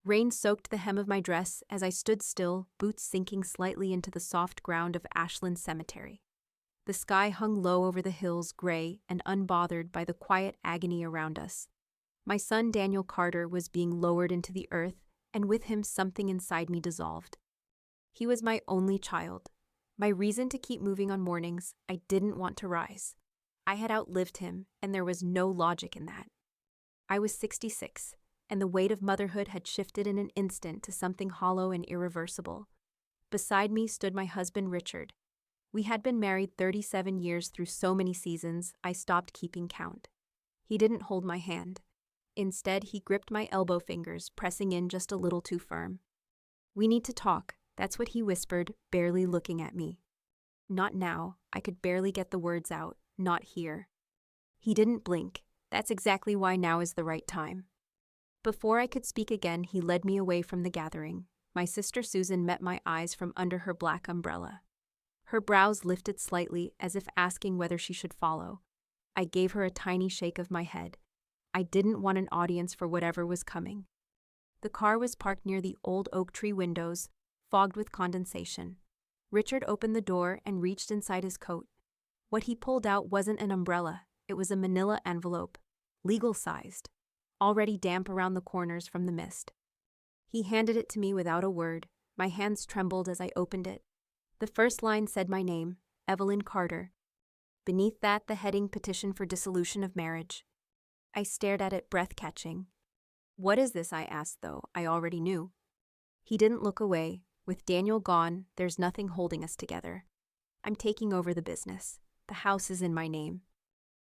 Rain soaked the hem of my dress as I stood still, boots sinking slightly into the soft ground of Ashland Cemetery. The sky hung low over the hills, gray and unbothered by the quiet agony around us. My son Daniel Carter was being lowered into the earth, and with him something inside me dissolved. He was my only child, my reason to keep moving on mornings I didn't want to rise. I had outlived him, and there was no logic in that. I was 66, and the weight of motherhood had shifted in an instant to something hollow and irreversible. Beside me stood my husband Richard. We had been married 37 years through so many seasons, I stopped keeping count. He didn't hold my hand. Instead, he gripped my elbow fingers, pressing in just a little too firm. "We need to talk," that's what he whispered, barely looking at me. "Not now," I could barely get the words out. "Not here." He didn't blink. That's exactly why now is the right time. Before I could speak again, he led me away from the gathering. My sister Susan met my eyes from under her black umbrella. Her brows lifted slightly, as if asking whether she should follow. I gave her a tiny shake of my head. I didn't want an audience for whatever was coming. The car was parked near the old oak tree windows, fogged with condensation. Richard opened the door and reached inside his coat. What he pulled out wasn't an umbrella, it was a manila envelope, legal-sized, already damp around the corners from the mist. He handed it to me without a word. My hands trembled as I opened it. The first line said my name, Evelyn Carter. Beneath that, the heading Petition for Dissolution of Marriage. I stared at it, breath-catching. "What is this?" I asked, though I already knew. He didn't look away. With Daniel gone, there's nothing holding us together. I'm taking over the business. The house is in my name.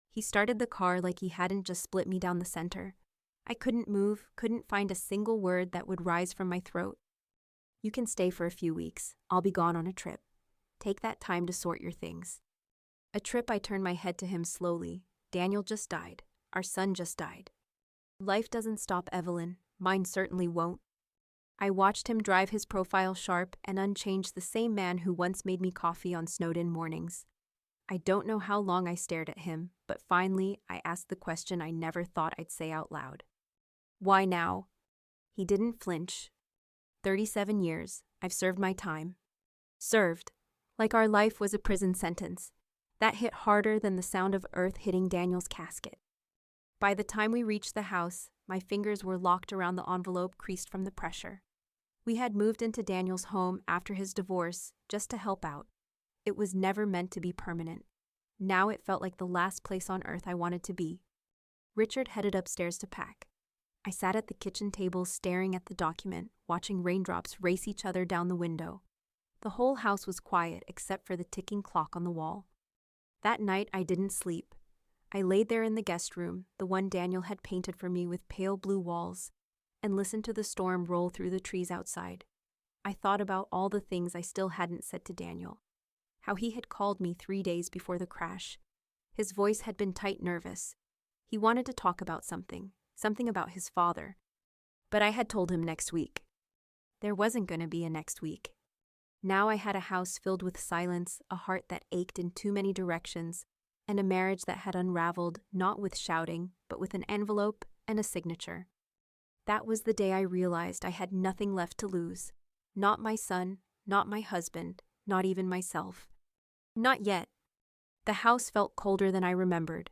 He started the car like he hadn't just split me down the center. I couldn't move, couldn't find a single word that would rise from my throat. "You can stay for a few weeks. I'll be gone on a trip. Take that time to sort your things." A trip. I turned my head to him slowly. "Daniel just died. Our son just died. Life doesn't stop, Evelyn. Mine certainly won't." I watched him drive his profile sharp and unchanged, the same man who once made me coffee on snowed-in mornings. I don't know how long I stared at him, but finally I asked the question I never thought I'd say out loud. "Why now?" He didn't flinch. 37 years. I've served my time. Served. Like our life was a prison sentence. That hit harder than the sound of earth hitting Daniel's casket. By the time we reached the house, my fingers were locked around the envelope, creased from the pressure. We had moved into Daniel's home after his divorce, just to help out. It was never meant to be permanent. Now it felt like the last place on earth I wanted to be. Richard headed upstairs to pack. I sat at the kitchen table staring at the document, watching raindrops race each other down the window. The whole house was quiet except for the ticking clock on the wall. That night I didn't sleep. I laid there in the guest room, the one Daniel had painted for me with pale blue walls, and listened to the storm roll through the trees outside. I thought about all the things I still hadn't said to Daniel. How he had called me 3 days before the crash. His voice had been tight, nervous. He wanted to talk about something about his father. But I had told him next week. There wasn't going to be a next week. Now I had a house filled with silence, a heart that ached in too many directions, and a marriage that had unraveled not with shouting, but with an envelope and a signature. That was the day I realized I had nothing left to lose. Not my son, not my husband, not even myself. Not yet. The house felt colder than I remembered.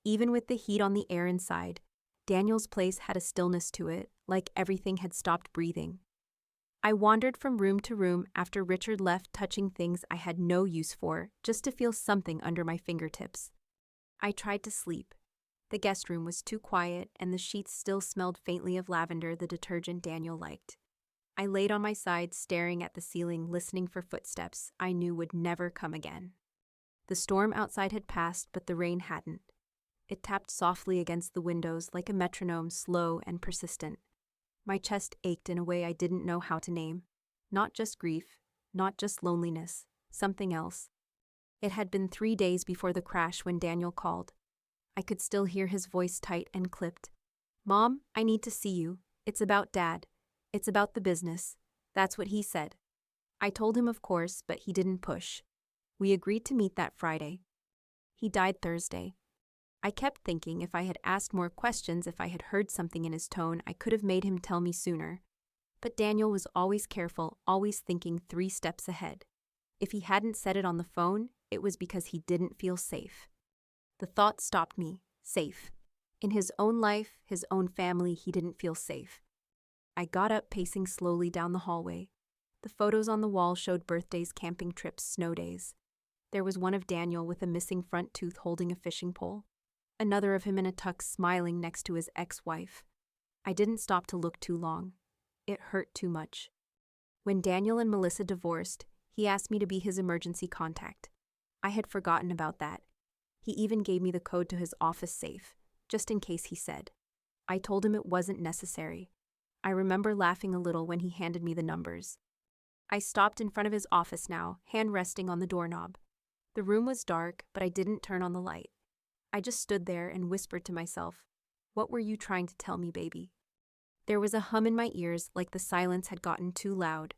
Even with the heat on the air inside, Daniel's place had a stillness to it, like everything had stopped breathing. I wandered from room to room after Richard left, touching things I had no use for, just to feel something under my fingertips. I tried to sleep. The guest room was too quiet, and the sheets still smelled faintly of lavender, the detergent Daniel liked. I laid on my side, staring at the ceiling, listening for footsteps I knew would never come again. The storm outside had passed, but the rain hadn't. It tapped softly against the windows like a metronome, slow and persistent. My chest ached in a way I didn't know how to name. Not just grief, not just loneliness, something else. It had been 3 days before the crash when Daniel called. I could still hear his voice, tight and clipped. "Mom, I need to see you. It's about Dad. It's about the business." That's what he said. I told him, of course, but he didn't push. We agreed to meet that Friday. He died Thursday. I kept thinking if I had asked more questions, if I had heard something in his tone, I could have made him tell me sooner. But Daniel was always careful, always thinking 3 steps ahead. If he hadn't said it on the phone, it was because he didn't feel safe. The thought stopped me. Safe. In his own life, his own family, he didn't feel safe. I got up, pacing slowly down the hallway. The photos on the wall showed birthdays, camping trips, snow days. There was one of Daniel with a missing front tooth holding a fishing pole. Another of him in a tux smiling next to his ex-wife. I didn't stop to look too long. It hurt too much. When Daniel and Melissa divorced, he asked me to be his emergency contact. I had forgotten about that. He even gave me the code to his office safe, just in case, he said. I told him it wasn't necessary. I remember laughing a little when he handed me the numbers. I stopped in front of his office now, hand resting on the doorknob. The room was dark, but I didn't turn on the light. I just stood there and whispered to myself, "What were you trying to tell me, baby?" There was a hum in my ears, like the silence had gotten too loud.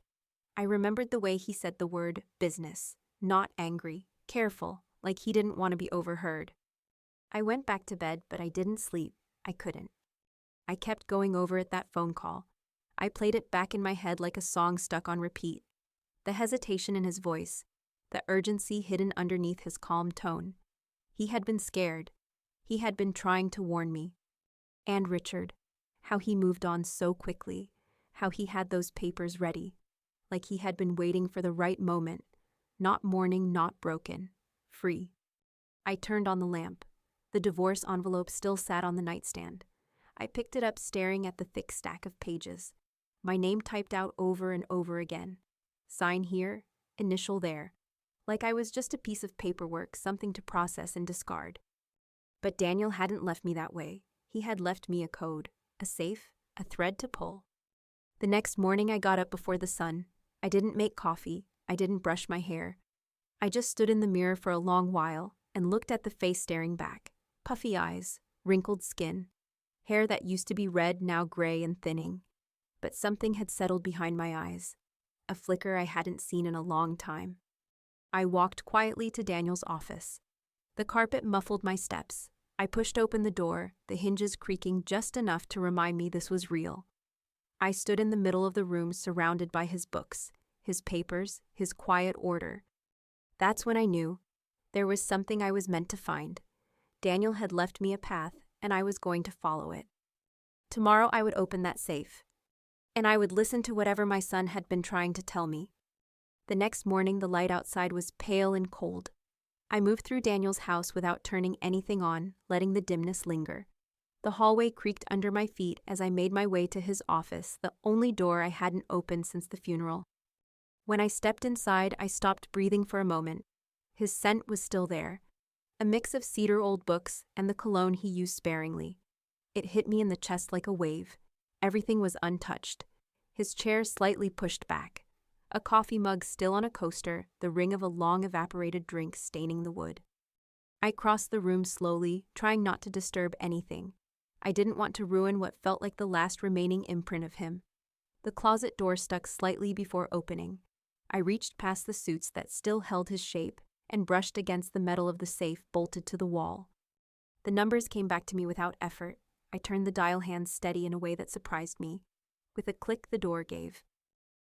I remembered the way he said the word business, not angry, careful, like he didn't want to be overheard. I went back to bed, but I didn't sleep. I couldn't. I kept going over it, that phone call. I played it back in my head like a song stuck on repeat. The hesitation in his voice, the urgency hidden underneath his calm tone. He had been scared. He had been trying to warn me. And Richard, how he moved on so quickly, how he had those papers ready, like he had been waiting for the right moment, not mourning, not broken, free. I turned on the lamp. The divorce envelope still sat on the nightstand. I picked it up, staring at the thick stack of pages. My name typed out over and over again. Sign here, initial there. Like I was just a piece of paperwork, something to process and discard. But Daniel hadn't left me that way. He had left me a code, a safe, a thread to pull. The next morning I got up before the sun. I didn't make coffee. I didn't brush my hair. I just stood in the mirror for a long while and looked at the face staring back. Puffy eyes, wrinkled skin, hair that used to be red, now gray and thinning. But something had settled behind my eyes, a flicker I hadn't seen in a long time. I walked quietly to Daniel's office. The carpet muffled my steps. I pushed open the door, the hinges creaking just enough to remind me this was real. I stood in the middle of the room, surrounded by his books, his papers, his quiet order. That's when I knew there was something I was meant to find. Daniel had left me a path, and I was going to follow it. Tomorrow I would open that safe, and I would listen to whatever my son had been trying to tell me. The next morning, the light outside was pale and cold. I moved through Daniel's house without turning anything on, letting the dimness linger. The hallway creaked under my feet as I made my way to his office, the only door I hadn't opened since the funeral. When I stepped inside, I stopped breathing for a moment. His scent was still there, a mix of cedar, old books, and the cologne he used sparingly. It hit me in the chest like a wave. Everything was untouched. His chair slightly pushed back. A coffee mug still on a coaster, the ring of a long-evaporated drink staining the wood. I crossed the room slowly, trying not to disturb anything. I didn't want to ruin what felt like the last remaining imprint of him. The closet door stuck slightly before opening. I reached past the suits that still held his shape and brushed against the metal of the safe bolted to the wall. The numbers came back to me without effort. I turned the dial hands steady in a way that surprised me. With a click, the door gave.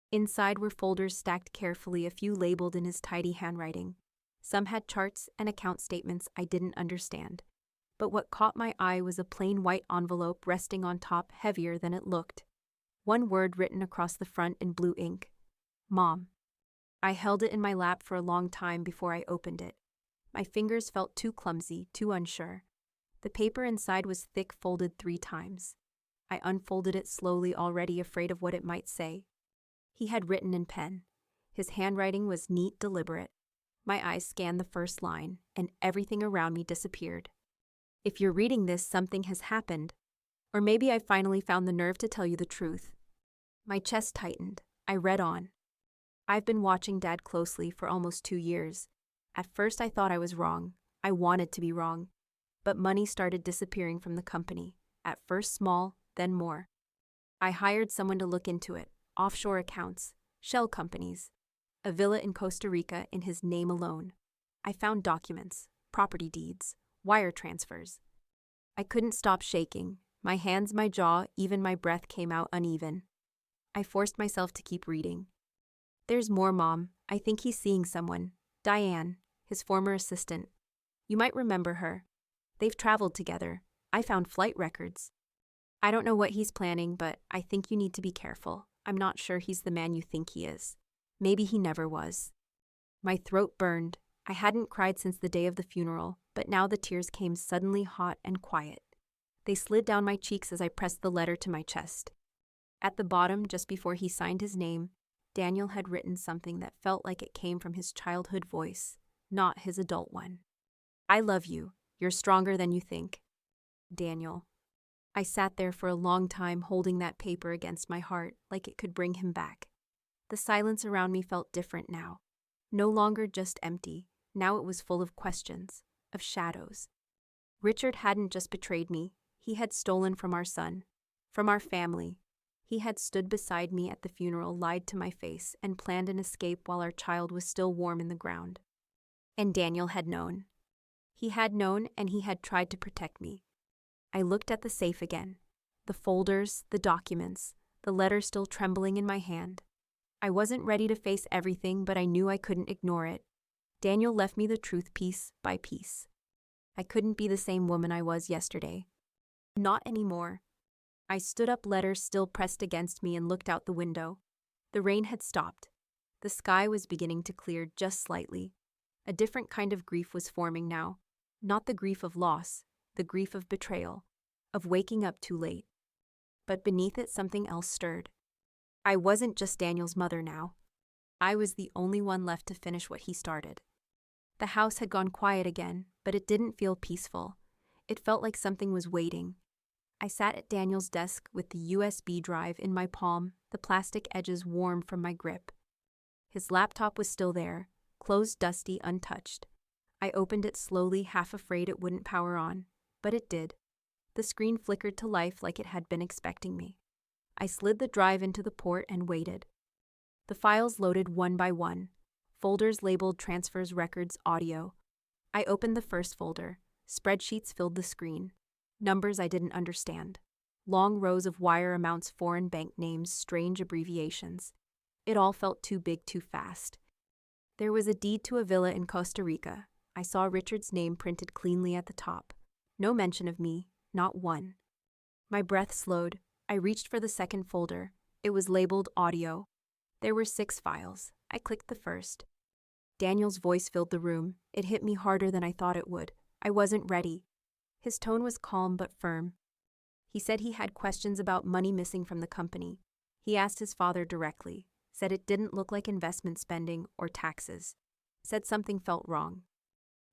Inside were folders stacked carefully, a few labeled in his tidy handwriting. Some had charts and account statements I didn't understand. But what caught my eye was a plain white envelope resting on top, heavier than it looked. One word written across the front in blue ink. Mom. I held it in my lap for a long time before I opened it. My fingers felt too clumsy, too unsure. The paper inside was thick, folded 3 times. I unfolded it slowly, already afraid of what it might say. He had written in pen. His handwriting was neat, deliberate. My eyes scanned the first line, and everything around me disappeared. If you're reading this, something has happened. Or maybe I finally found the nerve to tell you the truth. My chest tightened. I read on. I've been watching Dad closely for almost 2 years. At first I thought I was wrong. I wanted to be wrong. But money started disappearing from the company. At first small, then more. I hired someone to look into it. Offshore accounts, shell companies, a villa in Costa Rica in his name alone. I found documents, property deeds, wire transfers. I couldn't stop shaking. My hands, my jaw, even my breath came out uneven. I forced myself to keep reading. There's more, Mom. I think he's seeing someone. Diane, his former assistant. You might remember her. They've traveled together. I found flight records. I don't know what he's planning, but I think you need to be careful. I'm not sure he's the man you think he is. Maybe he never was. My throat burned. I hadn't cried since the day of the funeral, but now the tears came suddenly hot and quiet. They slid down my cheeks as I pressed the letter to my chest. At the bottom, just before he signed his name, Daniel had written something that felt like it came from his childhood voice, not his adult one. I love you. You're stronger than you think. Daniel. I sat there for a long time holding that paper against my heart like it could bring him back. The silence around me felt different now. No longer just empty. Now it was full of questions, of shadows. Richard hadn't just betrayed me. He had stolen from our son, from our family. He had stood beside me at the funeral, lied to my face, and planned an escape while our child was still warm in the ground. And Daniel had known. He had known, and he had tried to protect me. I looked at the safe again. The folders, the documents, the letter still trembling in my hand. I wasn't ready to face everything, but I knew I couldn't ignore it. Daniel left me the truth piece by piece. I couldn't be the same woman I was yesterday. Not anymore. I stood up, letters still pressed against me, and looked out the window. The rain had stopped. The sky was beginning to clear just slightly. A different kind of grief was forming now. Not the grief of loss, the grief of betrayal, of waking up too late. But beneath it, something else stirred. I wasn't just Daniel's mother now. I was the only one left to finish what he started. The house had gone quiet again, but it didn't feel peaceful. It felt like something was waiting. I sat at Daniel's desk with the USB drive in my palm, the plastic edges warm from my grip. His laptop was still there, closed, dusty, untouched. I opened it slowly, half afraid it wouldn't power on, but it did. The screen flickered to life like it had been expecting me. I slid the drive into the port and waited. The files loaded one by one. Folders labeled transfers, records, audio. I opened the first folder. Spreadsheets filled the screen. Numbers I didn't understand. Long rows of wire amounts, foreign bank names, strange abbreviations. It all felt too big, too fast. There was a deed to a villa in Costa Rica. I saw Richard's name printed cleanly at the top. No mention of me, not one. My breath slowed. I reached for the second folder. It was labeled audio. There were 6 files. I clicked the first. Daniel's voice filled the room. It hit me harder than I thought it would. I wasn't ready. His tone was calm but firm. He said he had questions about money missing from the company. He asked his father directly, said it didn't look like investment spending or taxes, said something felt wrong.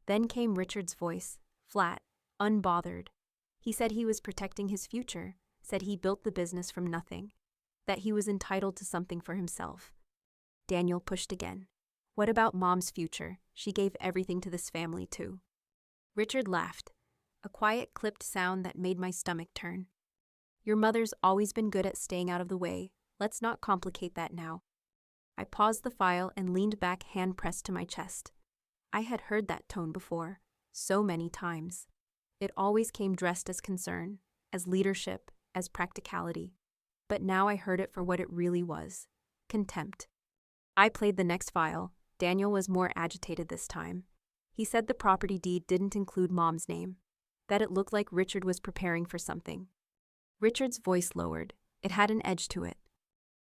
Then came Richard's voice, flat, unbothered. He said he was protecting his future, said he built the business from nothing, that he was entitled to something for himself. Daniel pushed again. What about Mom's future? She gave everything to this family too. Richard laughed, a quiet, clipped sound that made my stomach turn. Your mother's always been good at staying out of the way. Let's not complicate that now. I paused the file and leaned back, hand pressed to my chest. I had heard that tone before, so many times. It always came dressed as concern, as leadership, as practicality. But now I heard it for what it really was, contempt. I played the next file. Daniel was more agitated this time. He said the property deed didn't include Mom's name, that it looked like Richard was preparing for something. Richard's voice lowered. It had an edge to it.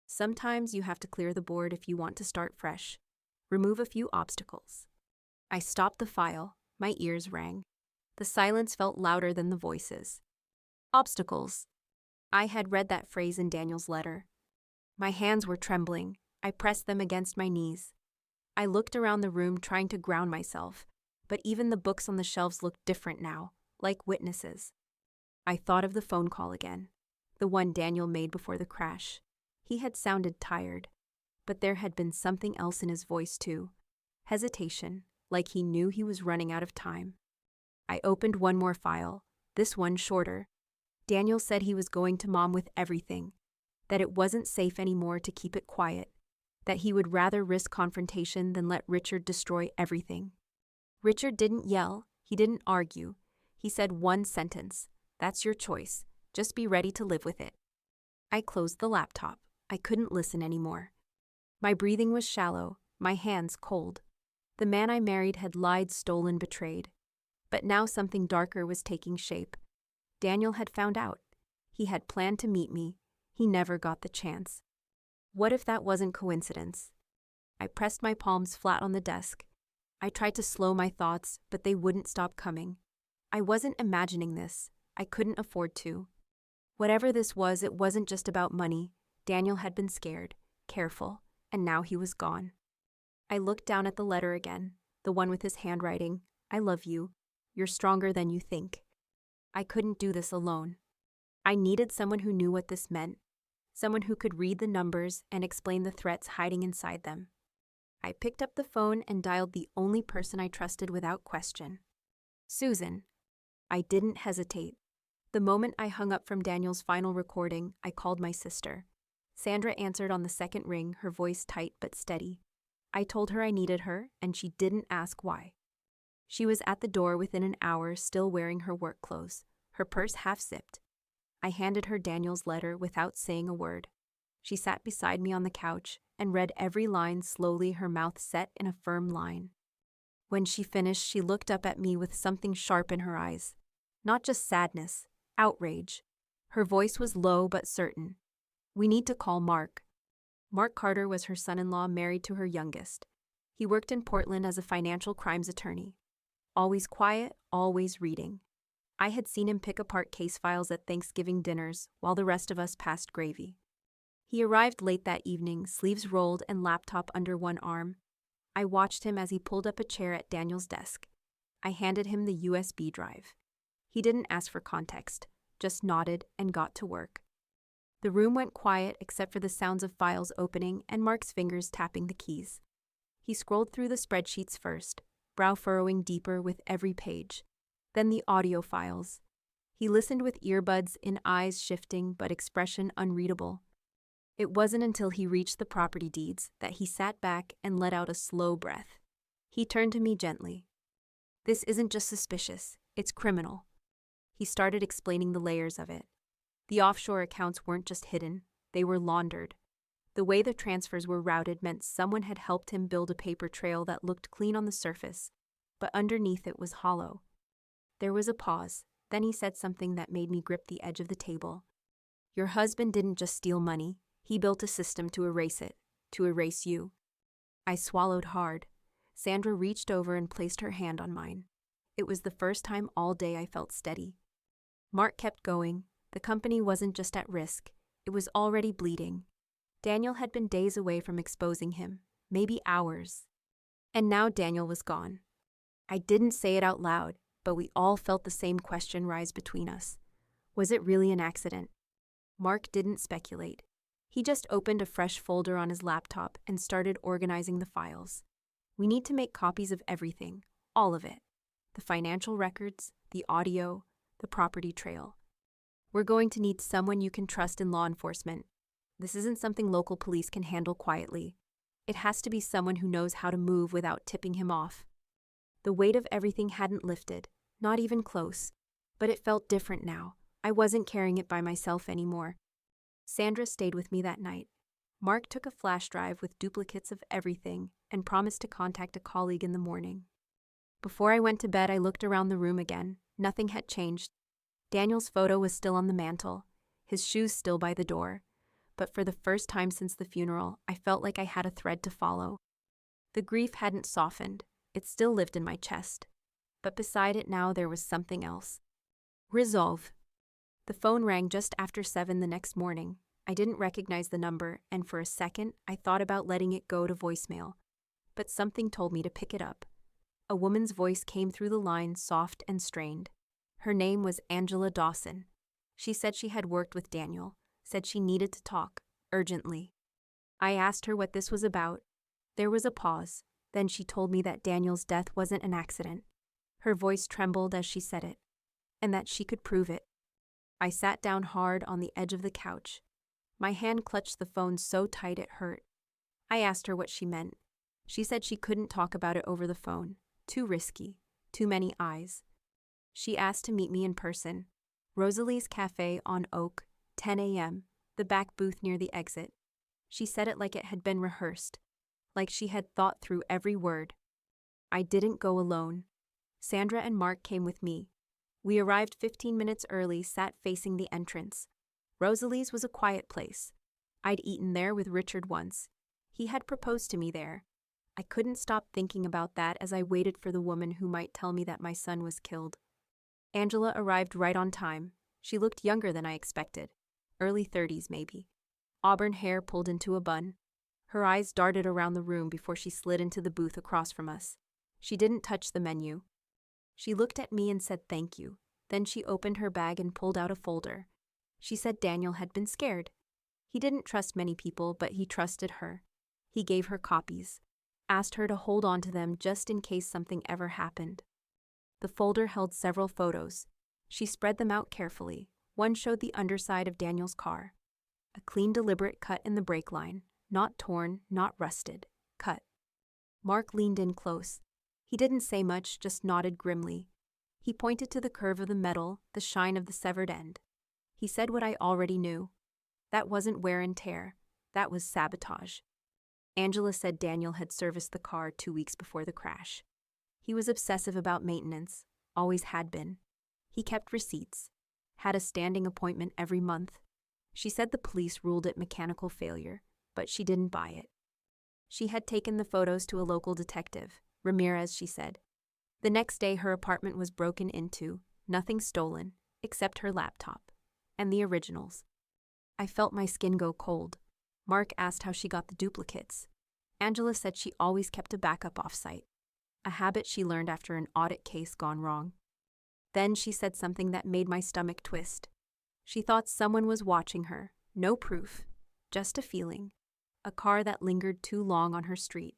Sometimes you have to clear the board if you want to start fresh. Remove a few obstacles. I stopped the file. My ears rang. The silence felt louder than the voices. Obstacles. I had read that phrase in Daniel's letter. My hands were trembling. I pressed them against my knees. I looked around the room trying to ground myself, but even the books on the shelves looked different now, like witnesses. I thought of the phone call again, the one Daniel made before the crash. He had sounded tired, but there had been something else in his voice too. Hesitation, like he knew he was running out of time. I opened one more file, this one shorter. Daniel said he was going to Mom with everything, that it wasn't safe anymore to keep it quiet, that he would rather risk confrontation than let Richard destroy everything. Richard didn't yell, he didn't argue. He said one sentence, "That's your choice. Just be ready to live with it." I closed the laptop. I couldn't listen anymore. My breathing was shallow, my hands cold. The man I married had lied, stolen, betrayed. But now something darker was taking shape. Daniel had found out. He had planned to meet me. He never got the chance. What if that wasn't coincidence? I pressed my palms flat on the desk. I tried to slow my thoughts, but they wouldn't stop coming. I wasn't imagining this. I couldn't afford to. Whatever this was, it wasn't just about money. Daniel had been scared, careful, and now he was gone. I looked down at the letter again, the one with his handwriting. I love you. You're stronger than you think. I couldn't do this alone. I needed someone who knew what this meant, someone who could read the numbers and explain the threats hiding inside them. I picked up the phone and dialed the only person I trusted without question. Susan. I didn't hesitate. The moment I hung up from Daniel's final recording, I called my sister. Sandra answered on the second ring, her voice tight but steady. I told her I needed her, and she didn't ask why. She was at the door within an hour, still wearing her work clothes, her purse half-zipped. I handed her Daniel's letter without saying a word. She sat beside me on the couch and read every line slowly, her mouth set in a firm line. When she finished, she looked up at me with something sharp in her eyes. Not just sadness, outrage. Her voice was low but certain. We need to call Mark. Mark Carter was her son-in-law, married to her youngest. He worked in Portland as a financial crimes attorney. Always quiet, always reading. I had seen him pick apart case files at Thanksgiving dinners while the rest of us passed gravy. He arrived late that evening, sleeves rolled and laptop under one arm. I watched him as he pulled up a chair at Daniel's desk. I handed him the USB drive. He didn't ask for context, just nodded and got to work. The room went quiet except for the sounds of files opening and Mark's fingers tapping the keys. He scrolled through the spreadsheets first, brow furrowing deeper with every page. Then the audio files. He listened with earbuds in, eyes shifting but expression unreadable. It wasn't until he reached the property deeds that he sat back and let out a slow breath. He turned to me gently. This isn't just suspicious, it's criminal. He started explaining the layers of it. The offshore accounts weren't just hidden, they were laundered. The way the transfers were routed meant someone had helped him build a paper trail that looked clean on the surface, but underneath it was hollow. There was a pause, then he said something that made me grip the edge of the table. Your husband didn't just steal money, he built a system to erase it, to erase you. I swallowed hard. Sandra reached over and placed her hand on mine. It was the first time all day I felt steady. Mark kept going. The company wasn't just at risk, it was already bleeding. Daniel had been days away from exposing him, maybe hours. And now Daniel was gone. I didn't say it out loud, but we all felt the same question rise between us. Was it really an accident? Mark didn't speculate. He just opened a fresh folder on his laptop and started organizing the files. We need to make copies of everything, all of it. The financial records, the audio, the property trail. We're going to need someone you can trust in law enforcement. This isn't something local police can handle quietly. It has to be someone who knows how to move without tipping him off. The weight of everything hadn't lifted, not even close, but it felt different now. I wasn't carrying it by myself anymore. Sandra stayed with me that night. Mark took a flash drive with duplicates of everything and promised to contact a colleague in the morning. Before I went to bed, I looked around the room again. Nothing had changed. Daniel's photo was still on the mantel, his shoes still by the door, but for the first time since the funeral, I felt like I had a thread to follow. The grief hadn't softened, it still lived in my chest, but beside it now there was something else. Resolve. The phone rang just after 7 the next morning. I didn't recognize the number, and for a second, I thought about letting it go to voicemail, but something told me to pick it up. A woman's voice came through the line, soft and strained. Her name was Angela Dawson. She said she had worked with Daniel, said she needed to talk, urgently. I asked her what this was about. There was a pause. Then she told me that Daniel's death wasn't an accident. Her voice trembled as she said it, and that she could prove it. I sat down hard on the edge of the couch. My hand clutched the phone so tight it hurt. I asked her what she meant. She said she couldn't talk about it over the phone. Too risky. Too many eyes. She asked to meet me in person. Rosalie's Cafe on Oak, 10 a.m., the back booth near the exit. She said it like it had been rehearsed, like she had thought through every word. I didn't go alone. Sandra and Mark came with me. We arrived 15 minutes early, sat facing the entrance. Rosalie's was a quiet place. I'd eaten there with Richard once. He had proposed to me there. I couldn't stop thinking about that as I waited for the woman who might tell me that my son was killed. Angela arrived right on time. She looked younger than I expected. Early 30s, maybe. Auburn hair pulled into a bun. Her eyes darted around the room before she slid into the booth across from us. She didn't touch the menu. She looked at me and said thank you. Then she opened her bag and pulled out a folder. She said Daniel had been scared. He didn't trust many people, but he trusted her. He gave her copies, asked her to hold on to them just in case something ever happened. The folder held several photos. She spread them out carefully. One showed the underside of Daniel's car. A clean, deliberate cut in the brake line. Not torn, not rusted. Cut. Mark leaned in close. He didn't say much, just nodded grimly. He pointed to the curve of the metal, the shine of the severed end. He said what I already knew. That wasn't wear and tear. That was sabotage. Angela said Daniel had serviced the car 2 weeks before the crash. He was obsessive about maintenance, always had been. He kept receipts, had a standing appointment every month. She said the police ruled it mechanical failure, but she didn't buy it. She had taken the photos to a local detective, Ramirez, she said. The next day her apartment was broken into, nothing stolen, except her laptop, and the originals. I felt my skin go cold. Mark asked how she got the duplicates. Angela said she always kept a backup off-site, a habit she learned after an audit case gone wrong. Then she said something that made my stomach twist. She thought someone was watching her, no proof, just a feeling. A car that lingered too long on her street.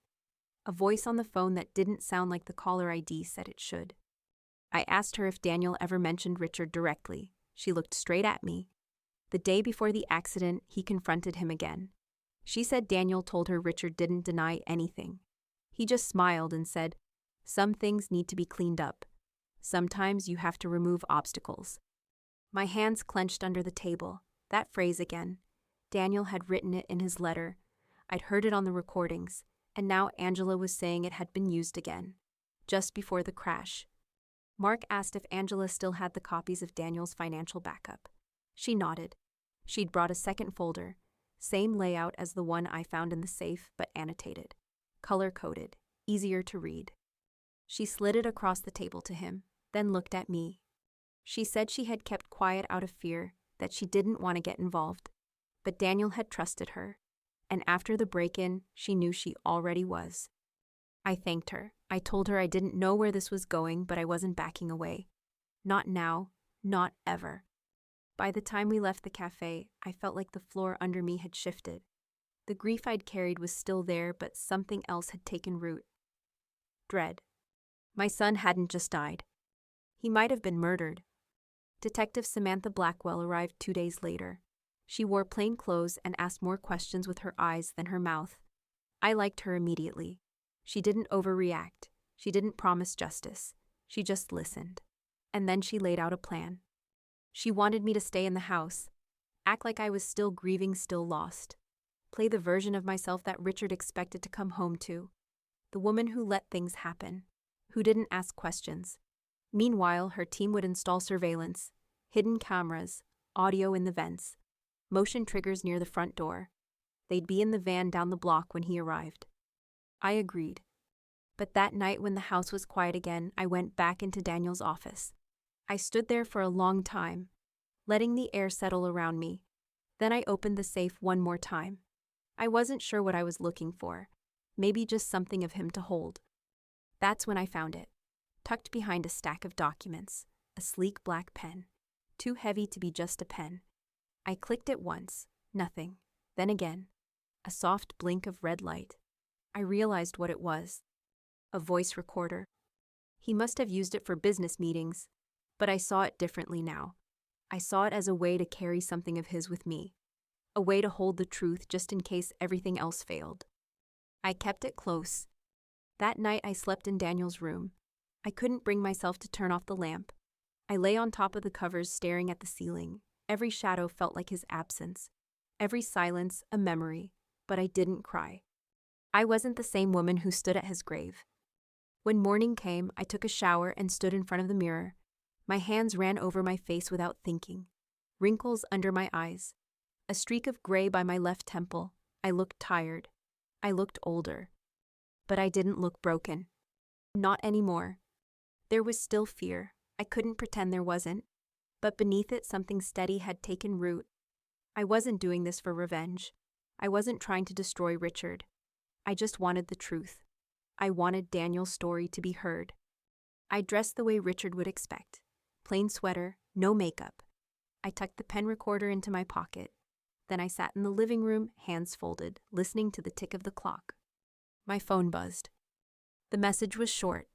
A voice on the phone that didn't sound like the caller ID said it should. I asked her if Daniel ever mentioned Richard directly. She looked straight at me. The day before the accident, he confronted him again. She said Daniel told her Richard didn't deny anything. He just smiled and said, "Some things need to be cleaned up. Sometimes you have to remove obstacles." My hands clenched under the table. That phrase again. Daniel had written it in his letter. I'd heard it on the recordings, and now Angela was saying it had been used again, just before the crash. Mark asked if Angela still had the copies of Daniel's financial backup. She nodded. She'd brought a second folder, same layout as the one I found in the safe, but annotated, color-coded, easier to read. She slid it across the table to him, then looked at me. She said she had kept quiet out of fear, that she didn't want to get involved. But Daniel had trusted her, and after the break-in, she knew she already was. I thanked her. I told her I didn't know where this was going, but I wasn't backing away. Not now, not ever. By the time we left the cafe, I felt like the floor under me had shifted. The grief I'd carried was still there, but something else had taken root. Dread. My son hadn't just died. He might have been murdered. Detective Samantha Blackwell arrived 2 days later. She wore plain clothes and asked more questions with her eyes than her mouth. I liked her immediately. She didn't overreact. She didn't promise justice. She just listened. And then she laid out a plan. She wanted me to stay in the house, act like I was still grieving, still lost, play the version of myself that Richard expected to come home to, the woman who let things happen, who didn't ask questions. Meanwhile, her team would install surveillance, hidden cameras, audio in the vents, motion triggers near the front door. They'd be in the van down the block when he arrived. I agreed. But that night when the house was quiet again, I went back into Daniel's office. I stood there for a long time, letting the air settle around me. Then I opened the safe one more time. I wasn't sure what I was looking for. Maybe just something of him to hold. That's when I found it, tucked behind a stack of documents, a sleek black pen, too heavy to be just a pen. I clicked it once, nothing. Then again, a soft blink of red light. I realized what it was. A voice recorder. He must have used it for business meetings, but I saw it differently now. I saw it as a way to carry something of his with me, a way to hold the truth just in case everything else failed. I kept it close. That night I slept in Daniel's room. I couldn't bring myself to turn off the lamp. I lay on top of the covers staring at the ceiling. Every shadow felt like his absence. Every silence, a memory. but I didn't cry. I wasn't the same woman who stood at his grave. When morning came, I took a shower and stood in front of the mirror. My hands ran over my face without thinking. Wrinkles under my eyes. A streak of gray by my left temple. I looked tired. I looked older. But I didn't look broken. Not anymore. There was still fear. I couldn't pretend there wasn't. But beneath it, something steady had taken root. I wasn't doing this for revenge. I wasn't trying to destroy Richard. I just wanted the truth. I wanted Daniel's story to be heard. I dressed the way Richard would expect. Plain sweater, no makeup. I tucked the pen recorder into my pocket. Then I sat in the living room, hands folded, listening to the tick of the clock. My phone buzzed. The message was short.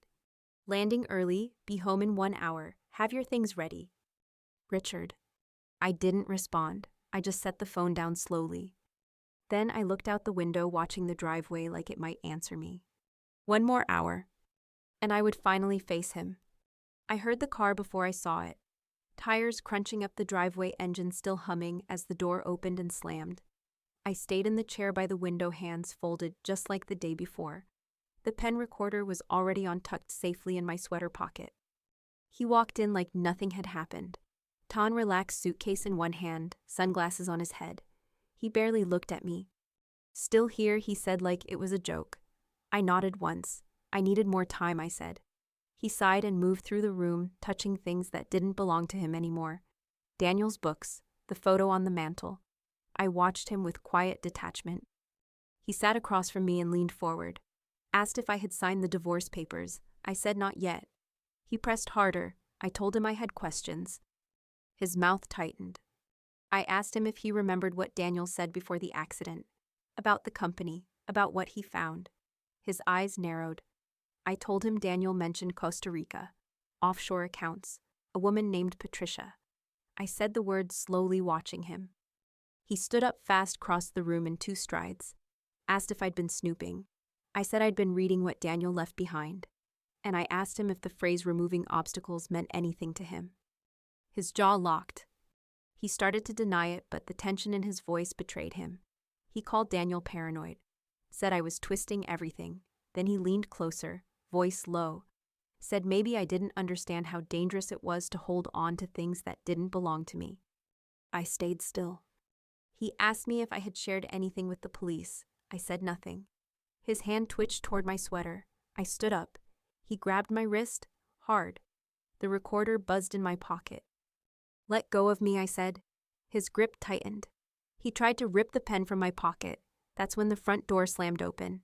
Landing early, be home in 1 hour, have your things ready. Richard. I didn't respond. I just set the phone down slowly. Then I looked out the window, watching the driveway like it might answer me. 1 more hour, and I would finally face him. I heard the car before I saw it. Tires crunching up the driveway, engine still humming as the door opened and slammed. I stayed in the chair by the window, hands folded just like the day before. The pen recorder was already tucked safely in my sweater pocket. He walked in like nothing had happened. Tan relaxed, suitcase in one hand, sunglasses on his head. He barely looked at me. Still here, he said like it was a joke. I nodded once. I needed more time, I said. He sighed and moved through the room, touching things that didn't belong to him anymore. Daniel's books, the photo on the mantel. I watched him with quiet detachment. He sat across from me and leaned forward. Asked if I had signed the divorce papers. I said not yet. He pressed harder. I told him I had questions. His mouth tightened. I asked him if he remembered what Daniel said before the accident. About the company, about what he found. His eyes narrowed. I told him Daniel mentioned Costa Rica, offshore accounts, a woman named Patricia. I said the words slowly, watching him. He stood up fast, crossed the room in 2 strides. Asked if I'd been snooping. I said I'd been reading what Daniel left behind. And I asked him if the phrase removing obstacles meant anything to him. His jaw locked. He started to deny it, but the tension in his voice betrayed him. He called Daniel paranoid. Said I was twisting everything. Then he leaned closer, voice low. Said maybe I didn't understand how dangerous it was to hold on to things that didn't belong to me. I stayed still. He asked me if I had shared anything with the police. I said nothing. His hand twitched toward my sweater. I stood up. He grabbed my wrist, hard. The recorder buzzed in my pocket. Let go of me, I said. His grip tightened. He tried to rip the pen from my pocket. That's when the front door slammed open.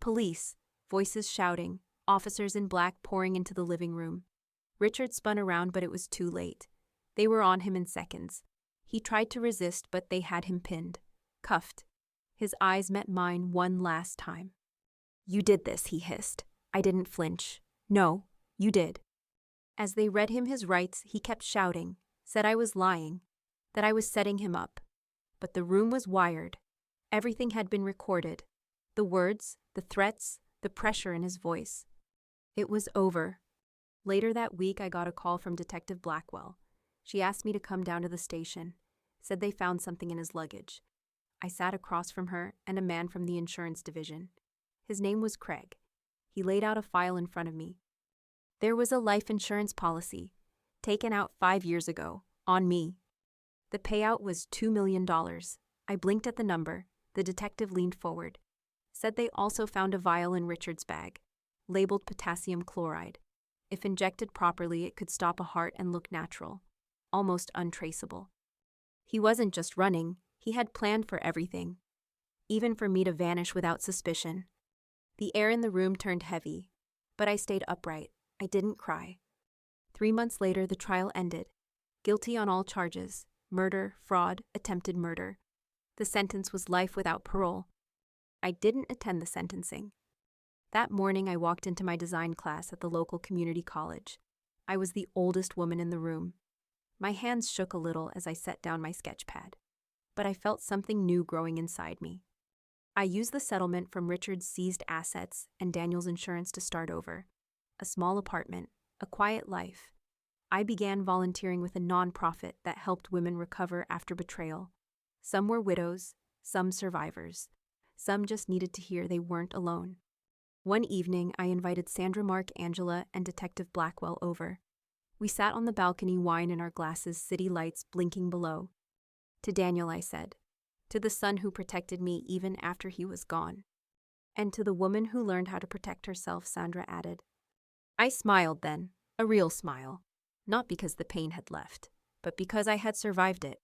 Police, voices shouting, officers in black pouring into the living room. Richard spun around, but it was too late. They were on him in seconds. He tried to resist, but they had him pinned, cuffed. His eyes met mine one last time. You did this, he hissed. I didn't flinch. No, you did. As they read him his rights, he kept shouting, said I was lying, that I was setting him up. But the room was wired. Everything had been recorded. The words, the threats, the pressure in his voice. It was over. Later that week, I got a call from Detective Blackwell. She asked me to come down to the station, said they found something in his luggage. I sat across from her and a man from the insurance division. His name was Craig. He laid out a file in front of me. There was a life insurance policy, taken out 5 years ago, on me. The payout was $2 million. I blinked at the number. The detective leaned forward. Said they also found a vial in Richard's bag, labeled potassium chloride. If injected properly, it could stop a heart and look natural, almost untraceable. He wasn't just running, he had planned for everything, even for me to vanish without suspicion. The air in the room turned heavy, but I stayed upright. I didn't cry. 3 months later, the trial ended. Guilty on all charges: murder, fraud, attempted murder. The sentence was life without parole. I didn't attend the sentencing. That morning, I walked into my design class at the local community college. I was the oldest woman in the room. My hands shook a little as I set down my sketch pad, but I felt something new growing inside me. I used the settlement from Richard's seized assets and Daniel's insurance to start over. A small apartment, a quiet life. I began volunteering with a nonprofit that helped women recover after betrayal. Some were widows, some survivors. Some just needed to hear they weren't alone. One evening, I invited Sandra, Mark, Angela, and Detective Blackwell over. We sat on the balcony, wine in our glasses, city lights blinking below. To Daniel, I said, "To the son who protected me even after he was gone." "And to the woman who learned how to protect herself," Sandra added. I smiled then, a real smile. Not because the pain had left, but because I had survived it.